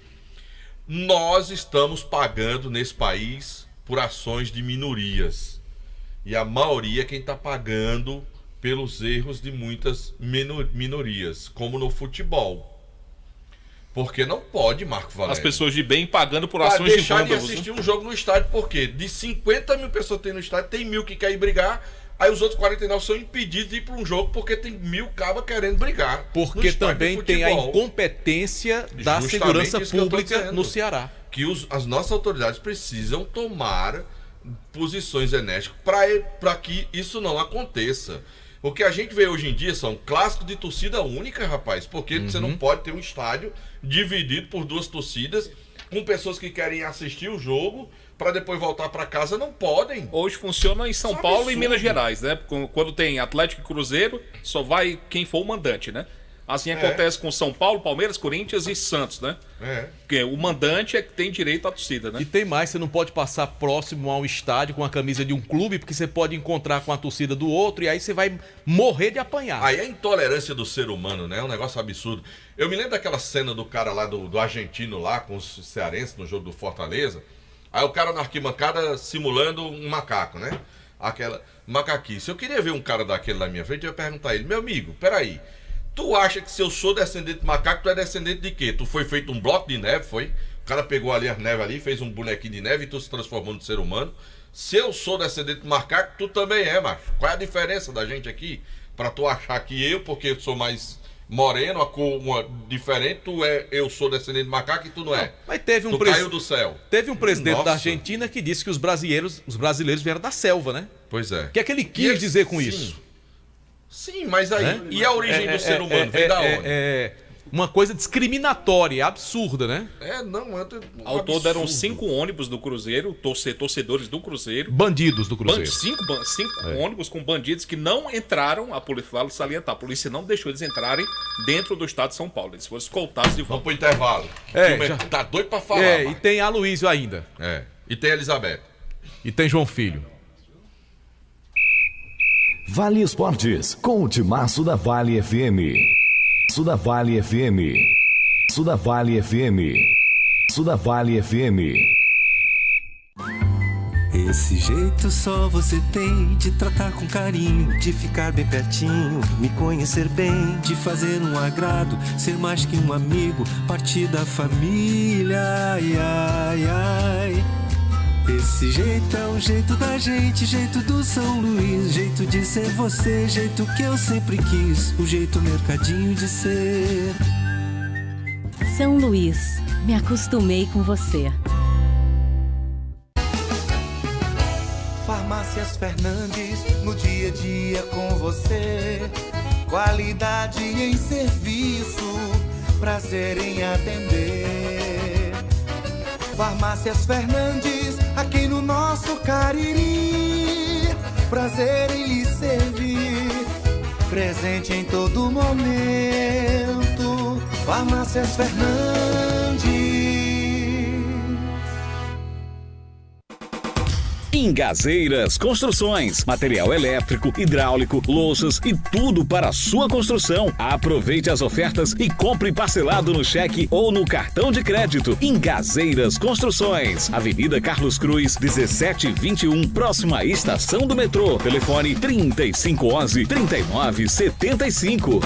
nós estamos pagando nesse país por ações de minorias. E a maioria é quem está pagando pelos erros de muitas minorias, como no futebol. Porque não pode, Marco Valério. As pessoas de bem pagando por Pra ações de deixar de vândalos. assistir um jogo no estádio, por quê? De 50 mil pessoas que tem no estádio, tem 1.000 que querem brigar, aí os outros 49 são impedidos de ir para um jogo porque tem 1.000 cabas querendo brigar. Porque também tem a incompetência da Justamente segurança isso que eu tô pública dizendo. no Ceará. Que as nossas autoridades precisam tomar posições enérgicas para que isso não aconteça. O que a gente vê hoje em dia são clássicos de torcida única, rapaz, porque você não pode ter um estádio dividido por duas torcidas, com pessoas que querem assistir o jogo para depois voltar para casa, não podem. Hoje funciona em São Isso é Paulo e absurdo. Minas Gerais, né? Quando tem Atlético e Cruzeiro, só vai quem for o mandante, né? Assim acontece com São Paulo, Palmeiras, Corinthians e Santos, né? Porque o mandante é que tem direito à torcida, né? E tem mais, você não pode passar próximo ao estádio com a camisa de um clube, porque você pode encontrar com a torcida do outro e aí você vai morrer de apanhar. Aí é a intolerância do ser humano, né? É um negócio absurdo. Eu me lembro daquela cena do cara lá, do argentino lá, com os cearenses no jogo do Fortaleza. Aí o cara na arquibancada simulando um macaco, né? Aquela macaquice. Eu queria ver um cara daquele na minha frente e eu ia perguntar a ele, meu amigo, peraí, tu acha que se eu sou descendente de macaco, tu é descendente de quê? Tu foi feito um bloco de neve, foi? O cara pegou ali a neve ali, fez um bonequinho de neve e tu se transformou no ser humano. Se eu sou descendente de macaco, tu também é, macho. Qual é a diferença da gente aqui? Pra tu achar que eu, porque eu sou mais moreno, a cor diferente, eu sou descendente de macaco e tu não é. Mas teve tu caiu do céu. Teve um presidente Nossa. da Argentina que disse que os brasileiros vieram da selva, né? Pois é. O que é que ele quis dizer com isso? Sim, mas aí, e a origem do ser humano? Vem da onde? Uma coisa discriminatória, absurda, né? Ao todo eram 5 ônibus do Cruzeiro, torcedores do Cruzeiro. Bandidos do Cruzeiro. 5 ônibus com bandidos que não entraram, a polícia, vale salientar, a polícia não deixou eles entrarem dentro do estado de São Paulo. Eles foram escoltados de volta. Vamos pro intervalo. Tá doido pra falar. E tem Aloysio ainda. E tem Elizabeth. E tem João Filho. Vale Esportes, com o timaço da Vale FM. Da Vale FM. Da Vale FM. Da Vale FM. Esse jeito só você tem de tratar com carinho, de ficar bem pertinho, me conhecer bem, de fazer um agrado, ser mais que um amigo, partir da família. Ai, ai, ai. Esse jeito é o jeito da gente, jeito do São Luís, jeito de ser você, jeito que eu sempre quis, o jeito mercadinho de ser. São Luís, me acostumei com você. Farmácias Fernandes, no dia a dia com você. Qualidade em serviço, prazer em atender. Farmácias Fernandes, aqui no nosso Cariri. Prazer em lhe servir, presente em todo momento. Farmácias Fernandes. Ingazeiras Construções, material elétrico, hidráulico, louças e tudo para a sua construção. Aproveite as ofertas e compre parcelado no cheque ou no cartão de crédito. Ingazeiras Construções, Avenida Carlos Cruz, 1721, próxima à estação do metrô. Telefone 3511-3975.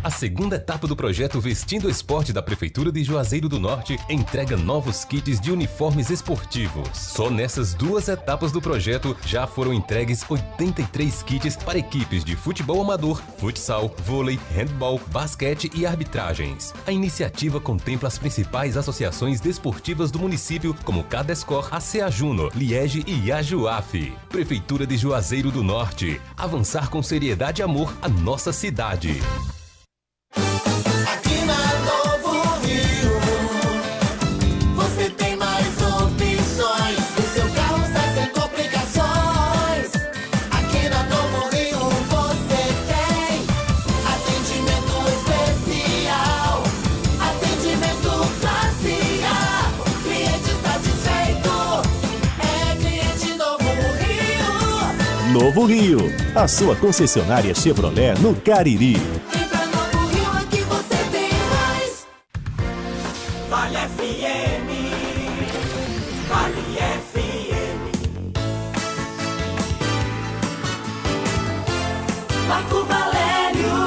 A segunda etapa do projeto Vestindo o Esporte da Prefeitura de Juazeiro do Norte entrega novos kits de uniformes esportivos. Só nessas 2 etapas do projeto já foram entregues 83 kits para equipes de futebol amador, futsal, vôlei, handball, basquete e arbitragens. A iniciativa contempla as principais associações desportivas do município, como Cadescor, ACA Juno, Liege e Ajuaf. Prefeitura de Juazeiro do Norte. Avançar com seriedade e amor a nossa cidade. Aqui na Novo Rio, você tem mais opções. O seu carro sai sem complicações. Aqui na Novo Rio você tem atendimento especial, atendimento classe A. Cliente satisfeito é cliente Novo Rio. Novo Rio, a sua concessionária Chevrolet no Cariri. Vale FM, Vale FM. Marco Valério.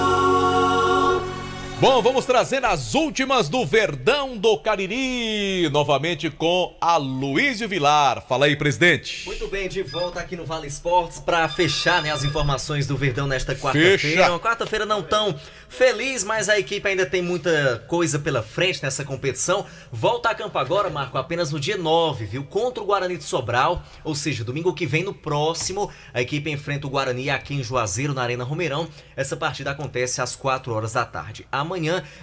Bom, vamos trazer as últimas do Verdão do Cariri, novamente com Aloysio Vilar. Fala aí, presidente. Muito bem, de volta aqui no Vale Esportes para fechar, né, as informações do Verdão nesta quarta-feira. Uma quarta-feira não tão feliz, mas a equipe ainda tem muita coisa pela frente nessa competição. Volta a campo agora, Marco, apenas no dia 9, viu? Contra o Guarani de Sobral, ou seja, domingo que vem, no próximo, a equipe enfrenta o Guarani aqui em Juazeiro, na Arena Romeirão. Essa partida acontece às 4 horas da tarde. Amanhã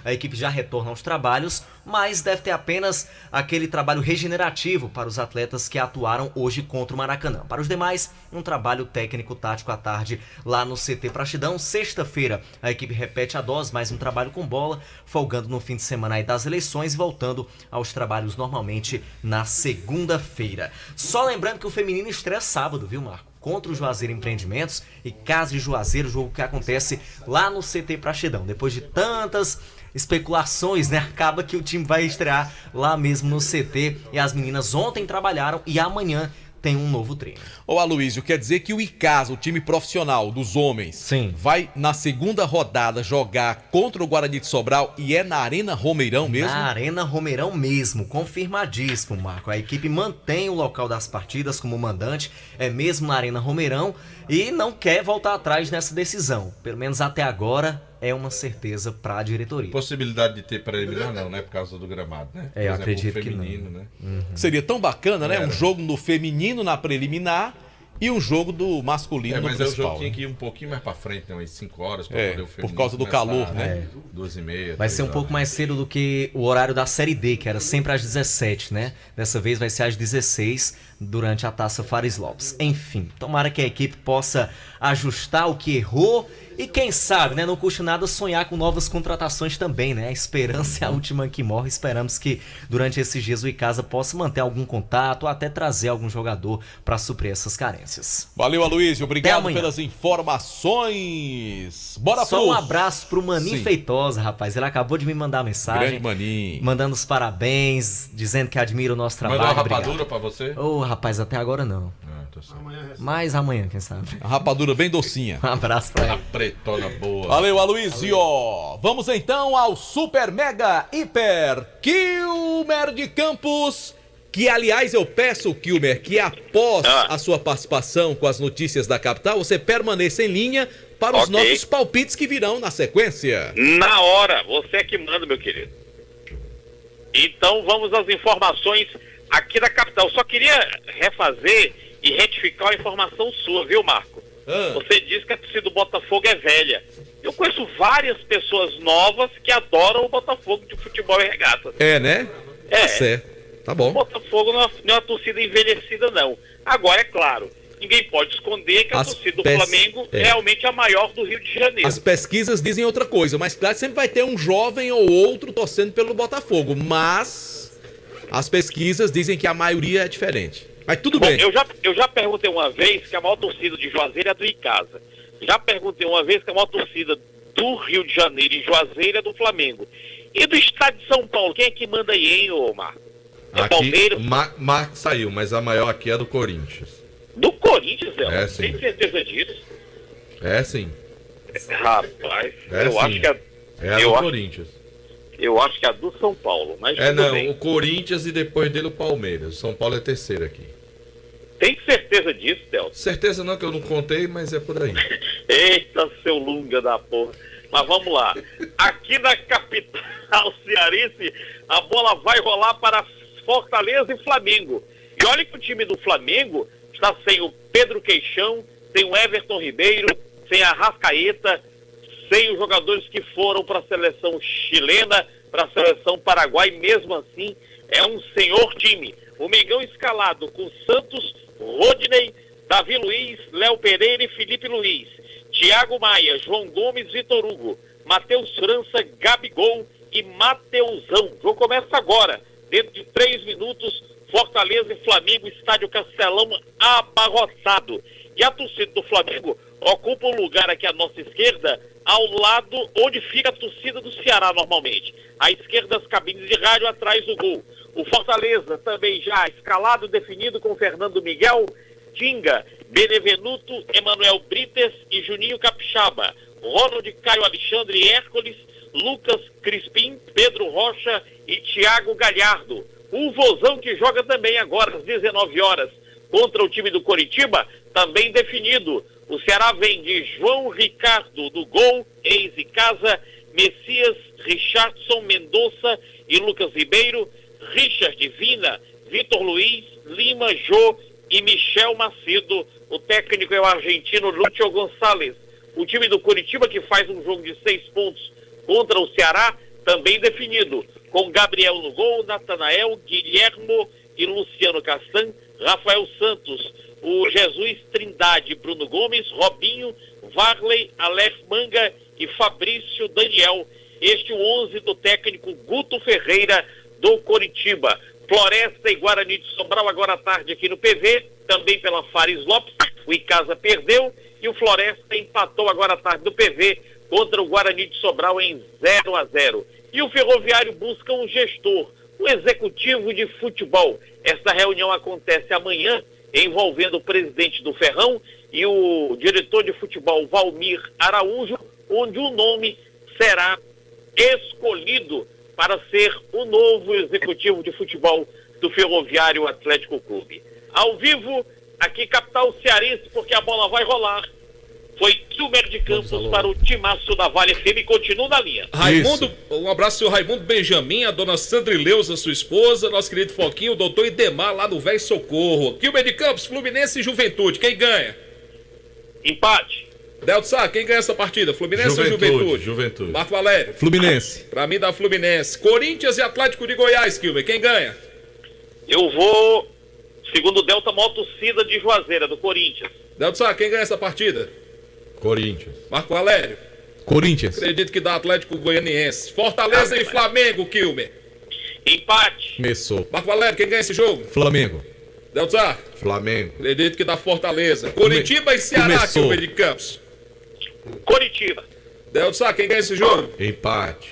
a equipe já retorna aos trabalhos, mas deve ter apenas aquele trabalho regenerativo para os atletas que atuaram hoje contra o Maracanã. Para os demais, um trabalho técnico-tático à tarde lá no CT Praxidão. Sexta-feira a equipe repete a dose, mais um trabalho com bola, folgando no fim de semana aí das eleições e voltando aos trabalhos normalmente na segunda-feira. Só lembrando que o feminino estreia sábado, viu, Marco? Contra o Juazeiro Empreendimentos e Casa de Juazeiro, jogo que acontece lá no CT Praxidão. Depois de tantas especulações, né? Acaba que o time vai estrear lá mesmo no CT e as meninas ontem trabalharam e amanhã tem um novo treino. Ô Aloysio, quer dizer que o Icasa, o time profissional dos homens, sim, vai na segunda rodada jogar contra o Guarani de Sobral e é na Arena Romeirão mesmo? Na Arena Romeirão mesmo, confirmadíssimo, Marco. A equipe mantém o local das partidas como mandante, é mesmo na Arena Romeirão e não quer voltar atrás nessa decisão. Pelo menos até agora é uma certeza para a diretoria. Possibilidade de ter preliminar não, né? Por causa do gramado, né? Eu acredito que não. Né? Seria tão bacana, né? Um jogo no feminino na preliminar e um jogo do masculino no principal. Mas o jogo tinha que ir um pouquinho mais para frente, né? Umas 5 horas para poder o feminino por causa do calor, né? 2h30. Vai ser um pouco mais cedo do que o horário da Série D, que era sempre às 17, né? Dessa vez vai ser às 16, durante a Taça Fares Lopes. Enfim, tomara que a equipe possa ajustar o que errou e quem sabe, né? Não custa nada sonhar com novas contratações também, né? A esperança é a última que morre. Esperamos que durante esses dias o Icasa possa manter algum contato ou até trazer algum jogador para suprir essas carências. Valeu, Aloysio. Obrigado pelas informações. Bora Só um abraço pro Maninho Sim. Feitosa, rapaz. Ele acabou de me mandar mensagem. Grande Maninho. Mandando os parabéns, dizendo que admira o nosso trabalho. Mandou uma rapadura para você? Ô, rapaz, até agora não. Mas amanhã, quem sabe. A rapadura bem docinha. Um abraço pra ele. Pretona boa. Valeu, Aloysio. Vamos então ao Super Mega Hiper Kilmer de Campos. Que, aliás, eu peço, Kilmer, que após a sua participação com as notícias da capital, você permaneça em linha para os nossos palpites que virão na sequência. Na hora, você é que manda, meu querido. Então vamos às informações aqui da capital. Só queria refazer e retificar a informação sua, viu, Marco? Você disse que a torcida do Botafogo é velha. Eu conheço várias pessoas novas que adoram o Botafogo de futebol e regata. É, né? É. Tá certo. Tá bom. O Botafogo não é uma torcida envelhecida, não. Agora, é claro, ninguém pode esconder que a torcida do Flamengo é realmente a maior do Rio de Janeiro. As pesquisas dizem outra coisa, mas claro, sempre vai ter um jovem ou outro torcendo pelo Botafogo. Mas as pesquisas dizem que a maioria é diferente. Mas tudo bem. Eu já perguntei uma vez que a maior torcida de Juazeiro é do Icasa. Já perguntei uma vez que a maior torcida do Rio de Janeiro e Juazeiro é do Flamengo. E do estado de São Paulo, quem é que manda aí, hein, ô Marco? É Palmeiras? Marco saiu, mas a maior aqui é do Corinthians. Do Corinthians, Zé? É, sim. Tem certeza disso? É, sim. Rapaz, É, sim. acho que é a do Corinthians. Eu acho que é a do São Paulo, mas não, bem. o Corinthians e depois dele o Palmeiras. O São Paulo é terceiro aqui. Tem certeza disso, Celso? Certeza não, que eu não contei, mas é por aí. Eita, seu lunga da porra. Mas vamos lá. Aqui na capital cearense, a bola vai rolar para Fortaleza e Flamengo. E olha que o time do Flamengo está sem o Pedro Queixão, sem o Everton Ribeiro, sem a Arrascaeta, sem os jogadores que foram para a seleção chilena, para a seleção paraguai. Mesmo assim, é um senhor time. O Mengão escalado com Santos, Rodinei, Davi Luiz, Léo Pereira e Felipe Luiz. Thiago Maia, João Gomes, Vitor Hugo, Matheus França, Gabigol e Mateusão. O jogo começa agora. Dentro de 3 minutos, Fortaleza e Flamengo, estádio Castelão abarrotado. E a torcida do Flamengo ocupa um lugar aqui à nossa esquerda, ao lado onde fica a torcida do Ceará normalmente. À esquerda, as cabines de rádio, atrás do gol. O Fortaleza também já escalado, definido com Fernando Miguel, Tinga, Benevenuto, Emanuel Brites e Juninho Capixaba. Ronald, Caio Alexandre e Hércules, Lucas Crispim, Pedro Rocha e Thiago Galhardo. O Vozão, que joga também agora às 19 horas contra o time do Coritiba, também definido. O Ceará vem de João Ricardo do gol, ex e casa, Messias, Richardson, Mendonça e Lucas Ribeiro, Richard Vina, Vitor Luiz, Lima, Jô e Michel Macedo. O técnico é o argentino Lúcio Gonçalves. O time do Coritiba, que faz um jogo de 6 pontos contra o Ceará, também definido, com Gabriel no gol, Natanael, Guilhermo e Luciano Castan, Rafael Santos, o Jesus Trindade, Bruno Gomes, Robinho, Varley, Aleph Manga e Fabrício Daniel. Este o 11 do técnico Guto Ferreira do Coritiba. Floresta e Guarani de Sobral agora à tarde aqui no PV, também pela Fares Lopes. O Icasa perdeu e o Floresta empatou agora à tarde do PV contra o Guarani de Sobral em 0-0. E o Ferroviário busca um gestor, um executivo de futebol. Esta reunião acontece amanhã, envolvendo o presidente do Ferrão e o diretor de futebol Valmir Araújo, onde o nome será escolhido para ser o novo executivo de futebol do Ferroviário Atlético Clube. Ao vivo, aqui capital cearense, porque a bola vai rolar. Foi Kilmer de Campos para o timaço da Vale FM e continua na linha. Raimundo, um abraço ao Raimundo Benjamin, a dona Sandra Leusa, sua esposa, nosso querido Foquinho, o doutor Idemar lá no Velho Socorro. Kilmer de Campos, Fluminense e Juventude, quem ganha? Empate. Delto Sá, quem ganha essa partida? Fluminense ou Juventude? Juventude. Marco Valério. Fluminense. Pra mim dá Fluminense. Corinthians e Atlético de Goiás, Kilmer, quem ganha? Eu vou, segundo o Delta, Motocida de Juazeira, do Corinthians. Delto Sá, quem ganha essa partida? Corinthians. Marco Valério. Corinthians. Acredito que dá Atlético Goianiense. Fortaleza e Flamengo, Kilmer. Empate. Começou. Marco Valério, quem ganha esse jogo? Flamengo. Delto Sá. Flamengo. Acredito que dá Fortaleza. Curitiba e Ceará, Kilmer de Campos. Coritiba. Delto Sá, quem ganha esse jogo? Empate.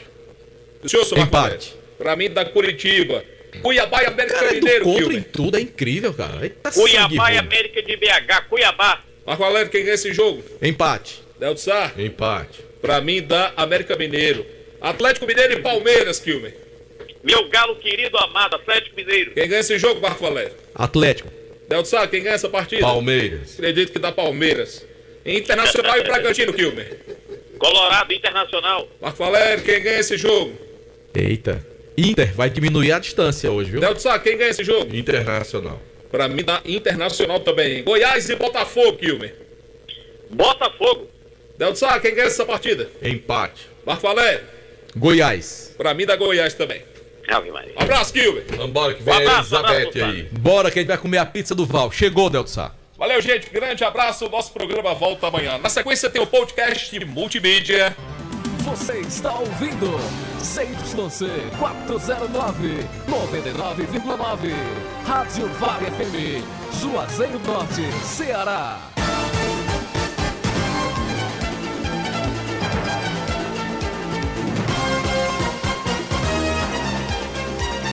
O senhor, Marco Empate. Valério. Pra mim dá Curitiba. Cuiabá e América Cara, Mineiro, contra Kilmer. em tudo, é incrível, cara. Eita, Cuiabá e sangue América de BH. Cuiabá. Marco Valério, quem ganha esse jogo? ruim. Empate. Delto Sá. Empate. Pra mim dá América Mineiro. Atlético Mineiro e Palmeiras, Kilmer. Meu galo querido, amado, Atlético Mineiro. Quem ganha esse jogo, Marco Valério? Atlético. Delto Sá, quem ganha essa partida? Palmeiras. Acredito que dá Palmeiras. Internacional e Bragantino, Kilmer. Colorado Internacional. Marco Valério, quem ganha esse jogo? Eita. Inter vai diminuir a distância hoje, viu? Delto Sá, quem ganha esse jogo? Internacional. Pra mim dá Internacional também. Goiás e Botafogo, Kilmer. Botafogo. Delto Sá, quem ganha essa partida? Empate. Marco Valério. Goiás. Pra mim dá Goiás também. Ave Maria. Abraço, Kilmer. Vambora que vem a Elizabeth aí. Bora que a gente vai comer a pizza do Val. Chegou, Delto Sá. Valeu, gente. Grande abraço. O nosso programa volta amanhã. Na sequência tem o podcast multimídia. Você está ouvindo ZYC 409, 99,9. Rádio Vale FM, Juazeiro do Norte, Ceará.